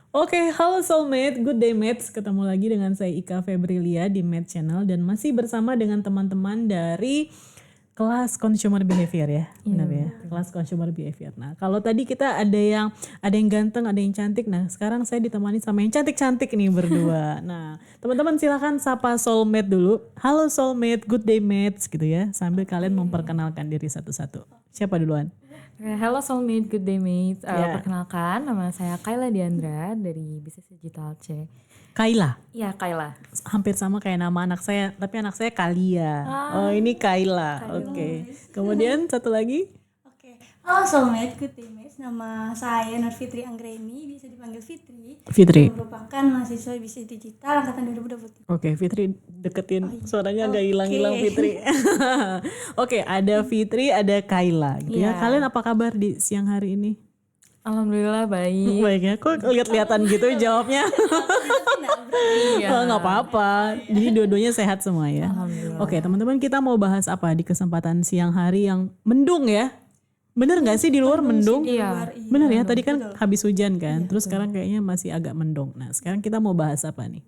Oke, halo Soulmate, good day mates. Ketemu lagi dengan saya Ika Febrilia di Mate Channel dan masih bersama dengan teman-teman dari kelas consumer behavior ya, benar ya, kelas consumer behavior. Nah, kalau tadi kita ada yang ganteng, ada yang cantik. Nah, sekarang saya ditemani sama yang cantik-cantik nih berdua. Nah, teman-teman silakan sapa Soulmate dulu. Halo Soulmate, good day mates gitu ya. Sambil kalian memperkenalkan diri satu-satu. Siapa duluan? Halo Soulmate, good day mate. Ya. Perkenalkan, nama saya Kayla Diandra dari Bisnis Digital C. Kayla. Iya, Kayla. Hampir sama kayak nama anak saya, tapi anak saya Kalia. Oh, ini Kayla. Oke. Kemudian satu lagi? Oke, halo Soulmate, good day mates. Nama saya Nur Fitri Anggreni, bisa dipanggil Fitri. Fitri. Yang merupakan mahasiswa bisnis digital angkatan 2023. Oke, Fitri deketin suaranya agak hilang-hilang Fitri. Oke, ada Fitri, ada Kayla gitu ya. Iya. Kalian apa kabar di siang hari ini? Alhamdulillah baik. Baik ya, kok lihat-lihatan gitu jawabnya? Oh, nggak apa-apa. Jadi dua-duanya sehat semua ya. Oke, teman-teman, kita mau bahas apa di kesempatan siang hari yang mendung ya? Bener nggak sih di luar mendung? Iya. Bener ya, tadi kan habis hujan kan, terus sekarang kayaknya masih agak mendung. Nah, sekarang kita mau bahas apa nih?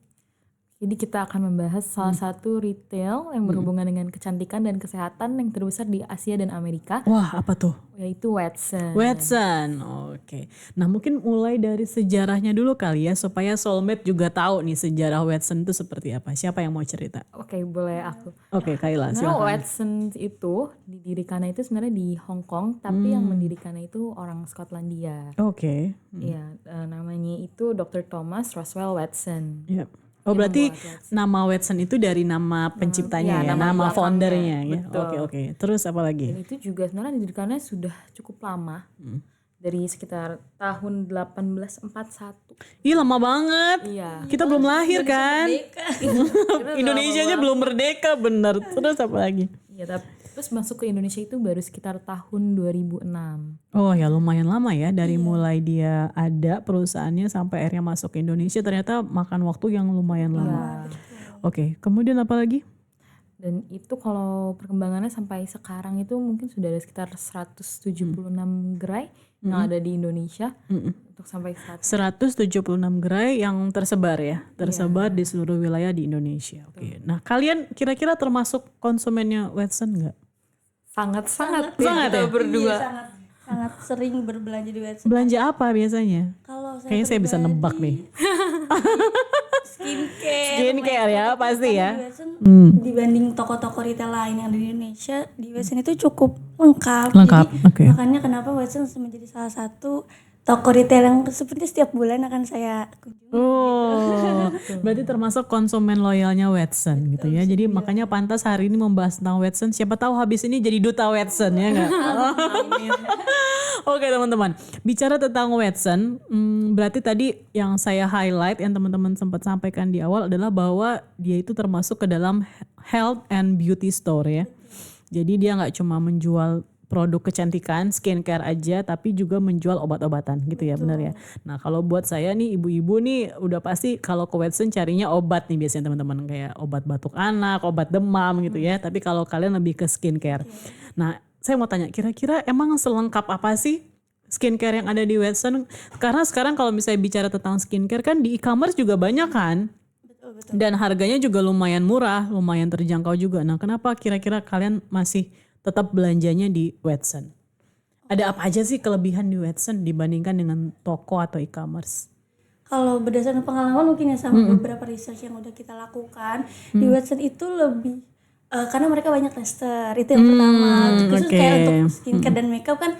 Jadi kita akan membahas salah satu retail yang berhubungan dengan kecantikan dan kesehatan yang terbesar di Asia dan Amerika, Wah, apa tuh? yaitu Watson. Watson, oke. Nah, mungkin mulai dari sejarahnya dulu kali ya, supaya Soulmate juga tahu nih sejarah Watson itu seperti apa. Siapa yang mau cerita? Oke, boleh aku. Oke, Kayla, Sebenarnya silakan. Watson itu didirikannya itu sebenarnya di Hong Kong, tapi yang mendirikannya itu orang Skotlandia. Oke. Iya, namanya itu Dr. Thomas Roswell Watson. Yap. Oh, berarti nama Watson itu dari nama penciptanya ya, nama nama belakangnya, foundernya ya. betul. Oke. Terus apa lagi? Dan itu juga sebenarnya didirikannya sudah cukup lama. Dari sekitar tahun 1841. Ih, lama banget. Iya. Kita belum lahir kan? Indonesianya belum merdeka, bener. Terus apa lagi? Iya, terus masuk ke Indonesia itu baru sekitar tahun 2006. Oh ya, lumayan lama ya dari mulai dia ada perusahaannya sampai akhirnya masuk ke Indonesia, ternyata makan waktu yang lumayan lama. Oke, kemudian apa lagi? Dan itu kalau perkembangannya sampai sekarang itu mungkin sudah ada sekitar 176 gerai yang ada di Indonesia. Untuk sampai saat 176 gerai yang tersebar ya, tersebar di seluruh wilayah di Indonesia. Oke. Nah, kalian kira-kira termasuk konsumennya Watson nggak? sangat Sangat ya? berdua. Sangat sering berbelanja di Watson. Belanja apa biasanya? Kalau saya Kayaknya saya bisa nebak nih. Skincare ya pasti ya. di Watson, dibanding toko-toko retail lain yang ada di Indonesia, di Watson itu cukup lengkap. Lengkap, Jadi, oke. makanya kenapa Watson menjadi salah satu toko retail yang seperti setiap bulan akan saya kunjungi. Oh, berarti termasuk konsumen loyalnya Watson gitu ya. Jadi makanya pantas hari ini membahas tentang Watson. Siapa tahu habis ini jadi duta Watson ya nggak? Oke teman-teman, bicara tentang Watson, berarti tadi yang saya highlight, yang teman-teman sempat sampaikan di awal adalah bahwa dia itu termasuk ke dalam health and beauty store ya. Jadi dia nggak cuma menjual produk kecantikan, skincare aja, tapi juga menjual obat-obatan gitu ya, benar ya. Nah kalau buat saya nih ibu-ibu nih udah pasti kalau ke Watson carinya obat nih biasanya teman-teman, kayak obat batuk anak, obat demam gitu ya. Tapi kalau kalian lebih ke skincare. Nah saya mau tanya, kira-kira emang selengkap apa sih skincare yang ada di Watson? Karena sekarang kalau misalnya bicara tentang skincare kan di e-commerce juga banyak kan? Dan harganya juga lumayan murah, lumayan terjangkau juga. Nah kenapa kira-kira kalian masih tetap belanjanya di Watson? Ada apa aja sih kelebihan di Watson dibandingkan dengan toko atau e-commerce? Kalau berdasarkan pengalaman mungkin ya sama beberapa research yang udah kita lakukan, di Watson itu lebih karena mereka banyak tester, itu yang pertama. Khusus kayak untuk skincare dan makeup kan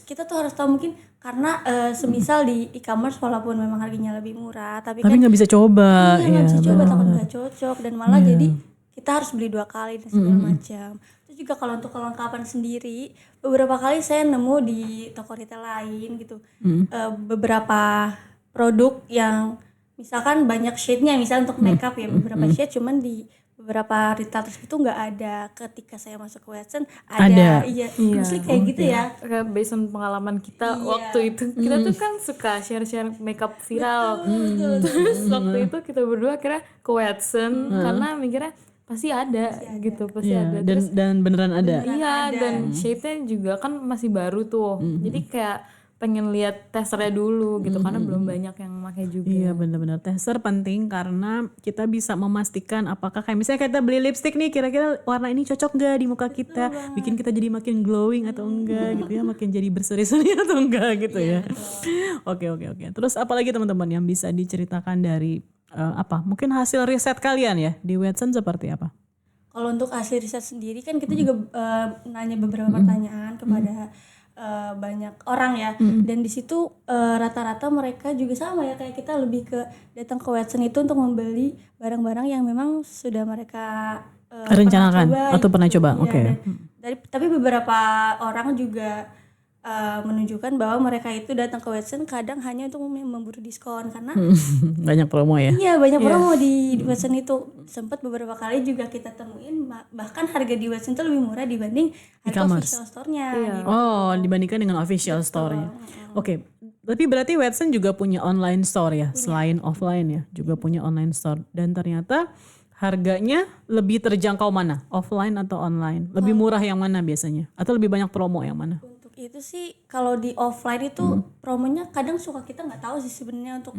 kita tuh harus tahu mungkin karena semisal di e-commerce walaupun memang harganya lebih murah, tapi kan Nggak bisa coba. nggak bisa coba, takut nggak cocok dan malah jadi kita harus beli 2 kali dan segala macam. Terus juga kalau untuk kelengkapan sendiri, beberapa kali saya nemu di toko retail lain gitu beberapa produk yang misalkan banyak shade-nya, misalnya untuk makeup ya beberapa shade, cuman di beberapa retail tersebut tuh nggak ada. Ketika saya masuk ke Watson ada. Iya. Mostly kayak gitu ya. Kayak based on pengalaman kita waktu itu, kita tuh kan suka share-share makeup viral. Terus waktu itu kita berdua kira ke Watson karena mikirnya pasti ada gitu, pasti ada. Terus Dan beneran ada. iya, dan shade-nya juga kan masih baru tuh. Jadi kayak pengen lihat testernya dulu gitu karena belum banyak yang pakai juga. Iya benar-benar tester penting karena kita bisa memastikan apakah kayak misalnya kita beli lipstick nih kira-kira warna ini cocok gak di muka kita, bikin kita jadi makin glowing atau enggak gitu ya, makin jadi berseri-seri atau enggak gitu ya. Oke. Terus apalagi teman-teman yang bisa diceritakan dari apa? Mungkin hasil riset kalian ya di Watson seperti apa? Kalau untuk hasil riset sendiri kan kita juga nanya beberapa pertanyaan kepada banyak orang ya, dan di situ rata-rata mereka juga sama ya kayak kita, lebih ke datang ke Watson itu untuk membeli barang-barang yang memang sudah mereka Rencanakan atau pernah coba. Iya, Oke. tapi beberapa orang juga menunjukkan bahwa mereka itu datang ke Watson kadang hanya untuk memburu diskon karena Banyak promo ya. iya banyak promo di Watson itu. Sempat beberapa kali juga kita temuin bahkan harga di Watson itu lebih murah dibanding harga official store-nya gitu. Oh, dibandingkan dengan official store-nya. Oke. Tapi berarti Watson juga punya online store ya, selain offline ya, juga punya online store. Dan ternyata harganya lebih terjangkau mana? Offline atau online? Lebih murah yang mana biasanya? Atau lebih banyak promo yang mana? Untuk itu sih kalau di offline itu promonya kadang suka kita nggak tahu sih sebenarnya untuk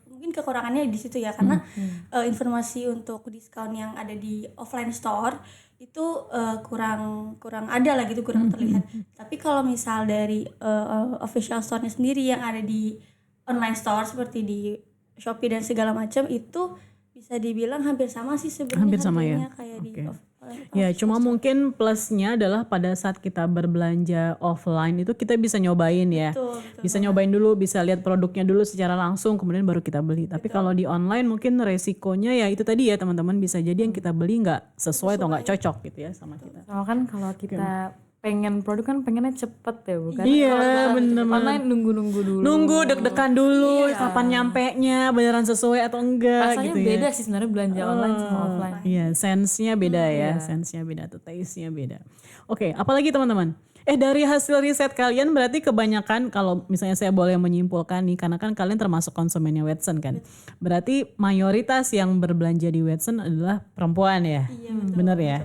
mungkin kekurangannya di situ ya karena informasi untuk diskon yang ada di offline store itu kurang ada lah gitu, kurang terlihat. Tapi kalau misal dari official store-nya sendiri yang ada di online store seperti di Shopee dan segala macam itu bisa dibilang hampir sama sih sebenarnya. Hampir sama ya? harganya kayak di Ya, cuma mungkin plusnya adalah pada saat kita berbelanja offline itu kita bisa nyobain ya. Betul. Bisa nyobain dulu, bisa lihat produknya dulu secara langsung, kemudian baru kita beli. Tapi kalau di online mungkin resikonya ya itu tadi ya teman-teman, bisa jadi yang kita beli nggak sesuai atau nggak cocok gitu ya sama kita. Soalnya kan kalau kita pengen produk kan pengennya cepet ya bukan? Iya bener. Online nunggu dulu. Nunggu deg-degan dulu kapan nyampe-nya, beneran sesuai atau enggak Rasanya gitu ya. beda sih sebenarnya belanja online sama offline. Iya, sense-nya beda ya, sense-nya beda atau taste-nya beda. Oke, apalagi teman-teman? Dari hasil riset kalian berarti kebanyakan kalau misalnya saya boleh menyimpulkan nih, karena kan kalian termasuk konsumennya Watson kan. Berarti mayoritas yang berbelanja di Watson adalah perempuan ya? Iya, betul. Bener ya?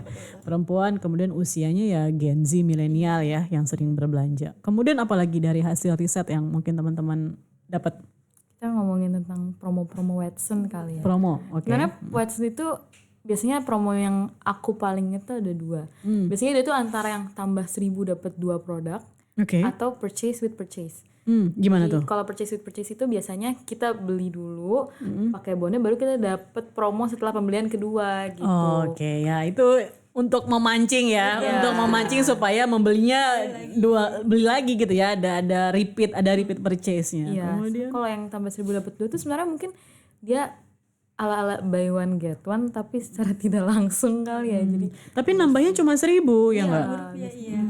Perempuan, kemudian usianya ya Gen Z, milenial ya yang sering berbelanja. Kemudian apalagi dari hasil riset yang mungkin teman-teman dapat? Kita ngomongin tentang promo-promo Watson kali ya. Promo, oke. Karena Watson itu biasanya promo yang aku paling inget tuh ada 2. Biasanya dia tuh antara yang tambah 1.000 dapat 2 produk Oke. atau purchase with purchase. Gimana tuh? Kalau purchase with purchase itu biasanya kita beli dulu, pakai bonnya baru kita dapat promo setelah pembelian kedua gitu. Oke, ya itu untuk memancing ya, untuk memancing supaya membelinya beli lagi gitu ya. Ada repeat purchase-nya. Iya. Kemudian Kalau yang tambah 1.000 dapat 2 itu sebenarnya mungkin dia ala-ala buy one get one tapi secara tidak langsung kali ya. Jadi tapi nambahnya cuma 1.000 ya enggak? Iya.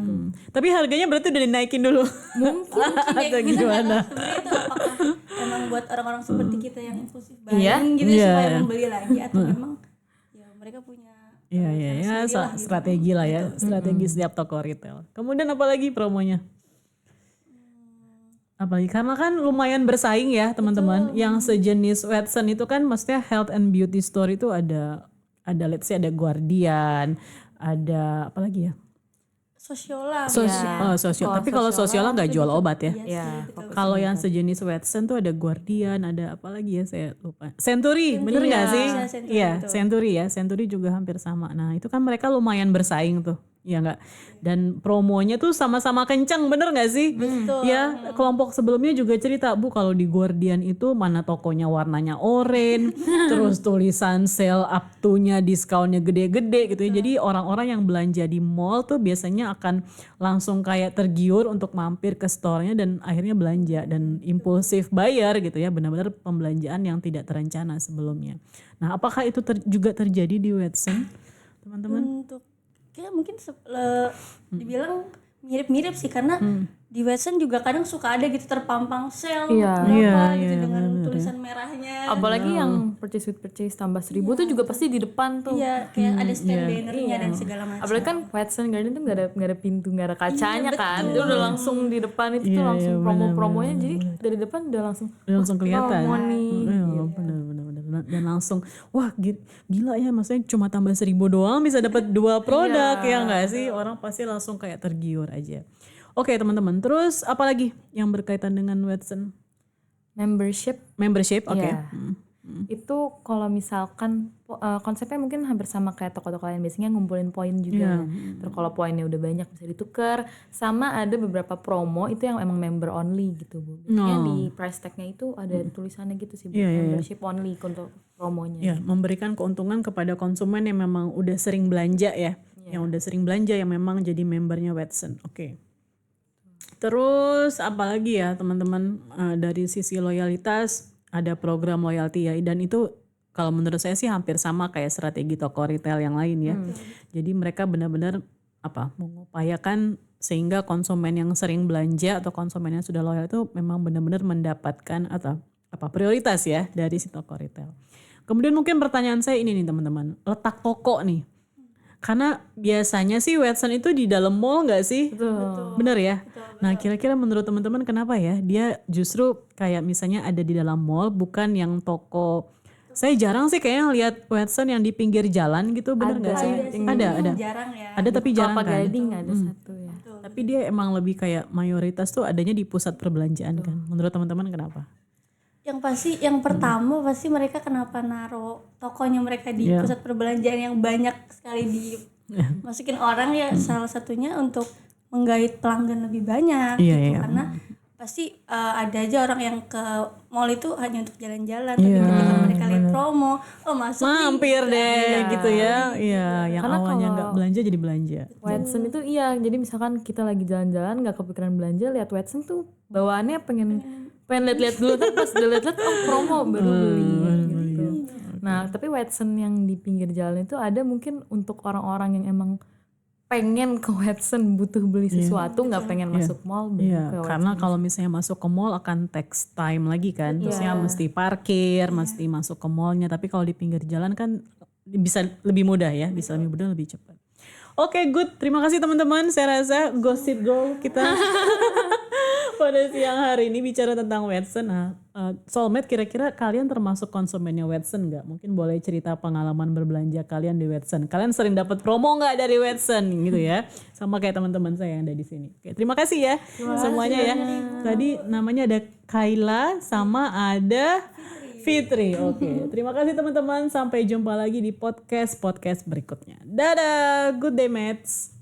Tapi harganya berarti udah dinaikin dulu. mungkin Atau gimana? Sebenarnya itu apakah memang buat orang-orang seperti kita yang impulsif buying gitu supaya membeli lagi atau memang ya mereka punya Iya, strategi lah ya, strategi setiap toko retail. Kemudian apalagi promonya? Apalagi karena kan lumayan bersaing ya teman-teman. Yang sejenis Watson itu kan maksudnya health and beauty store itu ada let's say ada Guardian, ada apa lagi ya? Sosiola. Sosial. Tapi kalau Sosiola nggak jual obat ya. ya Kalau yang sejenis Watson tuh ada Guardian, ada apa lagi ya saya lupa. Century, bener nggak sih? Iya, Century ya. Century juga hampir sama. Nah itu kan mereka lumayan bersaing tuh. Ya enggak. Dan promonya tuh sama-sama kencang, bener gak sih? Betul. Ya, kelompok sebelumnya juga cerita, Bu, kalau di Guardian itu mana tokonya warnanya oranye, terus tulisan sale up to-nya diskonnya gede-gede gitu ya. Jadi orang-orang yang belanja di mall tuh biasanya akan langsung kayak tergiur untuk mampir ke store-nya dan akhirnya belanja dan impulsif buyer gitu ya, benar-benar pembelanjaan yang tidak terencana sebelumnya. Nah, apakah itu juga terjadi di Watson, teman-teman? Untuk ya mungkin dibilang mirip-mirip sih karena di Watson juga kadang suka ada gitu terpampang sale berapa gitu dengan tulisan merahnya. apalagi yang purchase with purchase tambah 1.000 tuh juga pasti di depan tuh. Iya, kayak ada stand bannernya dan segala macam. Apalagi kan Watson Garden tuh nggak ada pintu, nggak ada kacanya kan. Itu udah langsung di depan itu tuh langsung promo-promonya. Jadi dari depan udah langsung Kelihatan. promo nih. Benar. Dan langsung wah gila ya, maksudnya cuma tambah 1.000 doang bisa dapat 2 produk ya nggak sih, orang pasti langsung kayak tergiur aja. Oke teman-teman, terus apa lagi yang berkaitan dengan Watson? Membership. Oke. Iya. Itu kalau misalkan konsepnya mungkin hampir sama kayak toko-toko lain, biasanya ngumpulin poin juga. Terus kalau poinnya udah banyak bisa ditukar. Sama ada beberapa promo itu yang emang member only gitu Bu. Biasanya di price tag-nya itu ada tulisannya gitu sih Bu. Membership only untuk promonya. Ya, memberikan keuntungan kepada konsumen yang memang udah sering belanja ya. Yang udah sering belanja yang memang jadi membernya Watson. Oke. Terus apa lagi ya teman-teman, dari sisi loyalitas ada program loyalty ya, dan itu kalau menurut saya sih hampir sama kayak strategi toko retail yang lain ya. Jadi mereka benar-benar mengupayakan sehingga konsumen yang sering belanja atau konsumen yang sudah loyal itu memang benar-benar mendapatkan atau prioritas ya dari si toko retail. Kemudian mungkin pertanyaan saya ini nih teman-teman, letak toko nih. Karena biasanya sih Watson itu di dalam mall nggak sih? Betul. Bener ya? Nah kira-kira menurut teman-teman kenapa ya dia justru kayak misalnya ada di dalam mall bukan yang toko. Saya jarang sih kayaknya lihat Watson yang di pinggir jalan gitu, bener nggak sih? Ada. Jarang ya. Ada tapi jarang Kelapa kan? Gading ada satu ya. Tapi dia emang lebih kayak mayoritas tuh adanya di pusat perbelanjaan kan. Menurut teman-teman kenapa? Yang pasti yang pertama pasti mereka kenapa naruh tokonya mereka di pusat perbelanjaan yang banyak sekali dimasukin orang ya, salah satunya untuk menggait pelanggan lebih banyak gitu. Karena pasti ada aja orang yang ke mall itu hanya untuk jalan-jalan, tapi ketika mereka lihat promo, masuk mampir deh gitu ya. Iya, yang Karena awalnya nggak belanja jadi belanja. Watson itu jadi misalkan kita lagi jalan-jalan nggak kepikiran belanja, lihat Watson tuh bawaannya pengen lihat-lihat dulu, tapi pas udah lihat-lihat promo baru beli gitu. Nah tapi Watson yang di pinggir jalan itu ada mungkin untuk orang-orang yang emang pengen ke Watson, butuh beli sesuatu, nggak pengen masuk mall, ke Watson. Karena kalau misalnya masuk ke mall akan takes time lagi kan, terusnya mesti parkir, mesti masuk ke mallnya. Tapi kalau di pinggir jalan kan bisa lebih mudah ya, bisa lebih mudah, lebih cepat. Oke, good. Terima kasih teman-teman. Saya rasa Gossip Girl kita pada siang hari ini bicara tentang Watson. Nah, Soulmate, kira-kira kalian termasuk konsumennya Watson nggak? Mungkin boleh cerita pengalaman berbelanja kalian di Watson. Kalian sering dapat promo nggak dari Watson gitu ya? Sama kayak teman-teman saya yang ada di sini. Oke, terima kasih ya semuanya ya. Tadi namanya ada Kayla sama ada Fitri. Oke, terima kasih teman-teman. Sampai jumpa lagi di podcast berikutnya. Dadah, good day mates.